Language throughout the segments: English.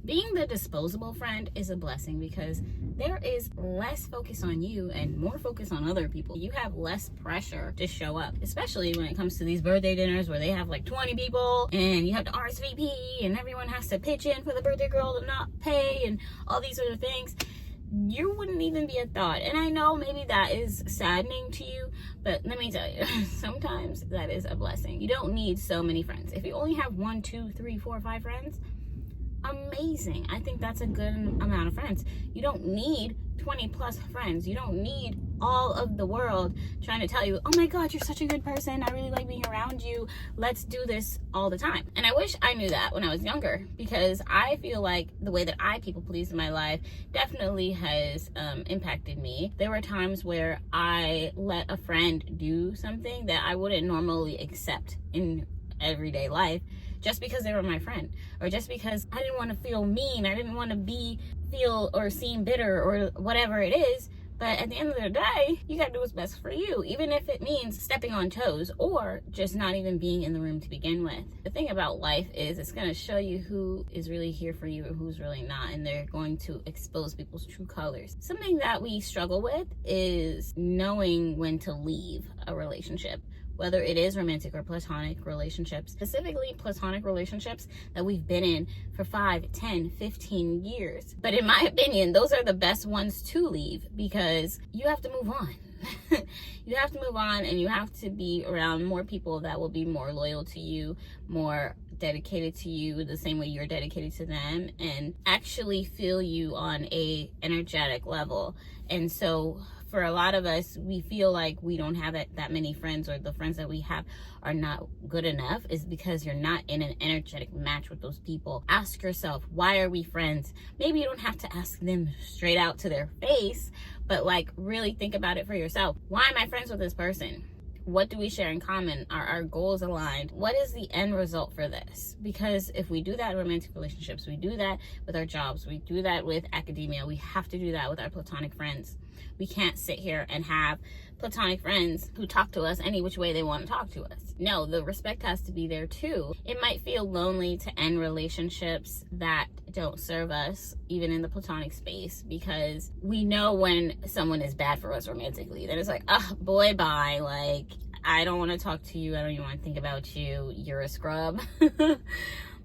Being the disposable friend is a blessing because there is less focus on you and more focus on other people. You have less pressure to show up, especially when it comes to these birthday dinners where they have like 20 people and you have to RSVP and everyone has to pitch in for the birthday girl to not pay and all these other things. You wouldn't even be a thought. And I know maybe that is saddening to you, but let me tell you, sometimes that is a blessing. You don't need so many friends. If you only have 1, 2, 3, 4, 5 friends, amazing. I think that's a good amount of friends. You don't need 20 plus friends. You don't need all of the world trying to tell you, oh my God, you're such a good person. I really like being around you. Let's do this all the time. And I wish I knew that when I was younger, because I feel like the way that I people please in my life definitely has impacted me. There were times where I let a friend do something that I wouldn't normally accept in everyday life, just because they were my friend, or just because I didn't want to feel mean. I didn't want to feel or seem bitter or whatever it is. But at the end of the day, you got to do what's best for you, even if it means stepping on toes or just not even being in the room to begin with. The thing about life is it's going to show you who is really here for you and who's really not, and they're going to expose people's true colors. Something that we struggle with is knowing when to leave a relationship, whether it is romantic or platonic relationships, specifically platonic relationships that we've been in for 5, 10, 15 years. But in my opinion, those are the best ones to leave, because you have to move on. You have to move on, and you have to be around more people that will be more loyal to you, more dedicated to you the same way you're dedicated to them, and actually feel you on a energetic level. And so for a lot of us, we feel like we don't have that many friends, or the friends that we have are not good enough, is because you're not in an energetic match with those people. Ask yourself, why are we friends? Maybe you don't have to ask them straight out to their face, but like really think about it for yourself. Why am I friends with this person? What do we share in common? Are our goals aligned? What is the end result for this? Because if we do that in romantic relationships, we do that with our jobs, we do that with academia, we have to do that with our platonic friends. We can't sit here and have platonic friends who talk to us any which way they want to talk to us. No, the respect has to be there too. It might feel lonely to end relationships that don't serve us, even in the platonic space, because we know when someone is bad for us romantically. Then it's like, oh boy, bye. Like, I don't want to talk to you. I don't even want to think about you. You're a scrub. But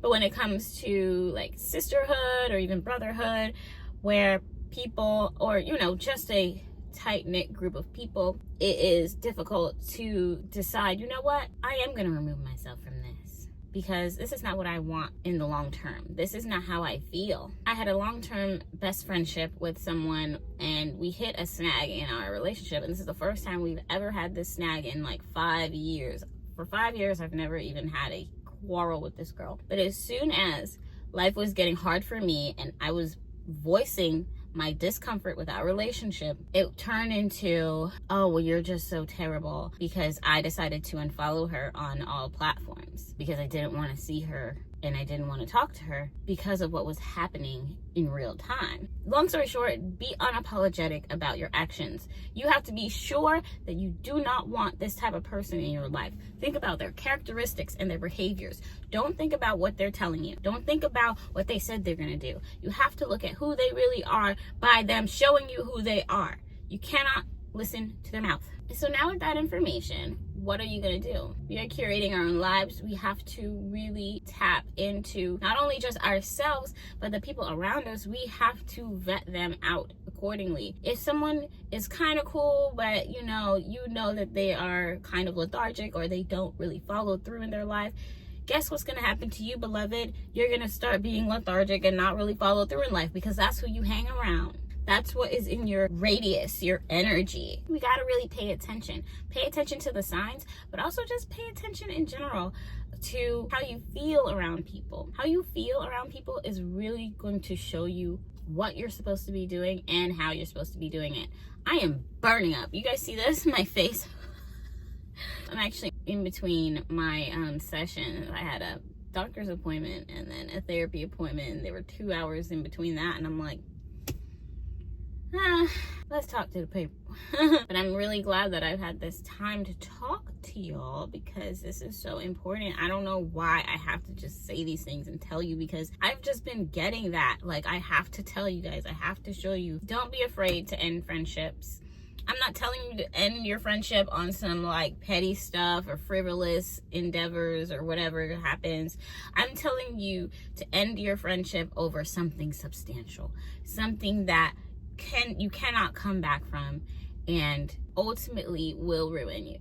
when it comes to like sisterhood or even brotherhood, where people, or just a tight-knit group of people, it is difficult to decide, you know what, I am going to remove myself from this, because this is not what I want in the long term. This is not how I feel. I had a long-term best friendship with someone, and we hit a snag in our relationship, and this is the first time we've ever had this snag in like 5 years. For 5 years, I've never even had a quarrel with this girl. But as soon as life was getting hard for me and I was voicing my discomfort with our relationship, it turned into, oh, well, you're just so terrible, because I decided to unfollow her on all platforms because I didn't want to see her and I didn't want to talk to her because of what was happening in real time. Long story short, be unapologetic about your actions. You have to be sure that you do not want this type of person in your life. Think about their characteristics and their behaviors. Don't think about what they're telling you. Don't think about what they said they're going to do. You have to look at who they really are by them showing you who they are. You cannot listen to their mouth. So now with that information, what are you going to do? We are curating our own lives. We have to really tap into not only just ourselves, but the people around us. We have to vet them out accordingly. If someone is kind of cool, but you know that they are kind of lethargic, or they don't really follow through in their life, guess what's going to happen to you, beloved? You're going to start being lethargic and not really follow through in life, because that's who you hang around. That's what is in your radius, your energy. We got to really pay attention. Pay attention to the signs, but also just pay attention in general to how you feel around people. How you feel around people is really going to show you what you're supposed to be doing and how you're supposed to be doing it. I am burning up. You guys see this? My face. I'm actually in between my sessions. I had a doctor's appointment and then a therapy appointment, and there were 2 hours in between that, and I'm like, let's talk to the people. But I'm really glad that I've had this time to talk to y'all, because this is so important. I don't know why I have to just say these things and tell you, because I've just been getting that. Like, I have to tell you guys, I have to show you. Don't be afraid to end friendships. I'm not telling you to end your friendship on some like petty stuff or frivolous endeavors or whatever happens. I'm telling you to end your friendship over something substantial, something that you cannot come back from, and ultimately will ruin you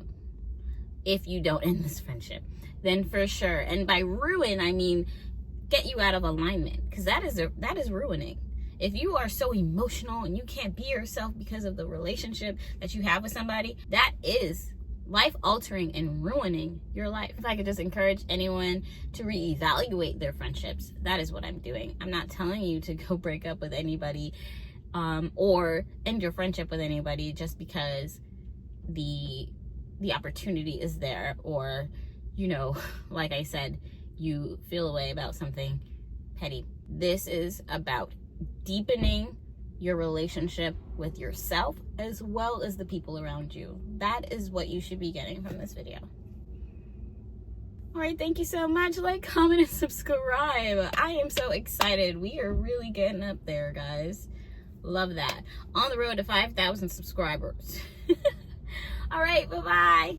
if you don't end this friendship. Then for sure, and by ruin I mean get you out of alignment, because that is ruining. If you are so emotional and you can't be yourself because of the relationship that you have with somebody, that is life altering and ruining your life. If I could just encourage anyone to reevaluate their friendships, that is what I'm doing. I'm not telling you to go break up with anybody or end your friendship with anybody just because the opportunity is there, or, you know, like I said, you feel a way about something petty. This is about deepening your relationship with yourself as well as the people around you. That is what you should be getting from this video. All right, thank you so much. Like, comment, and subscribe. I am so excited. We are really getting up there, guys. Love that. On the road to 5,000 subscribers. All right, bye-bye.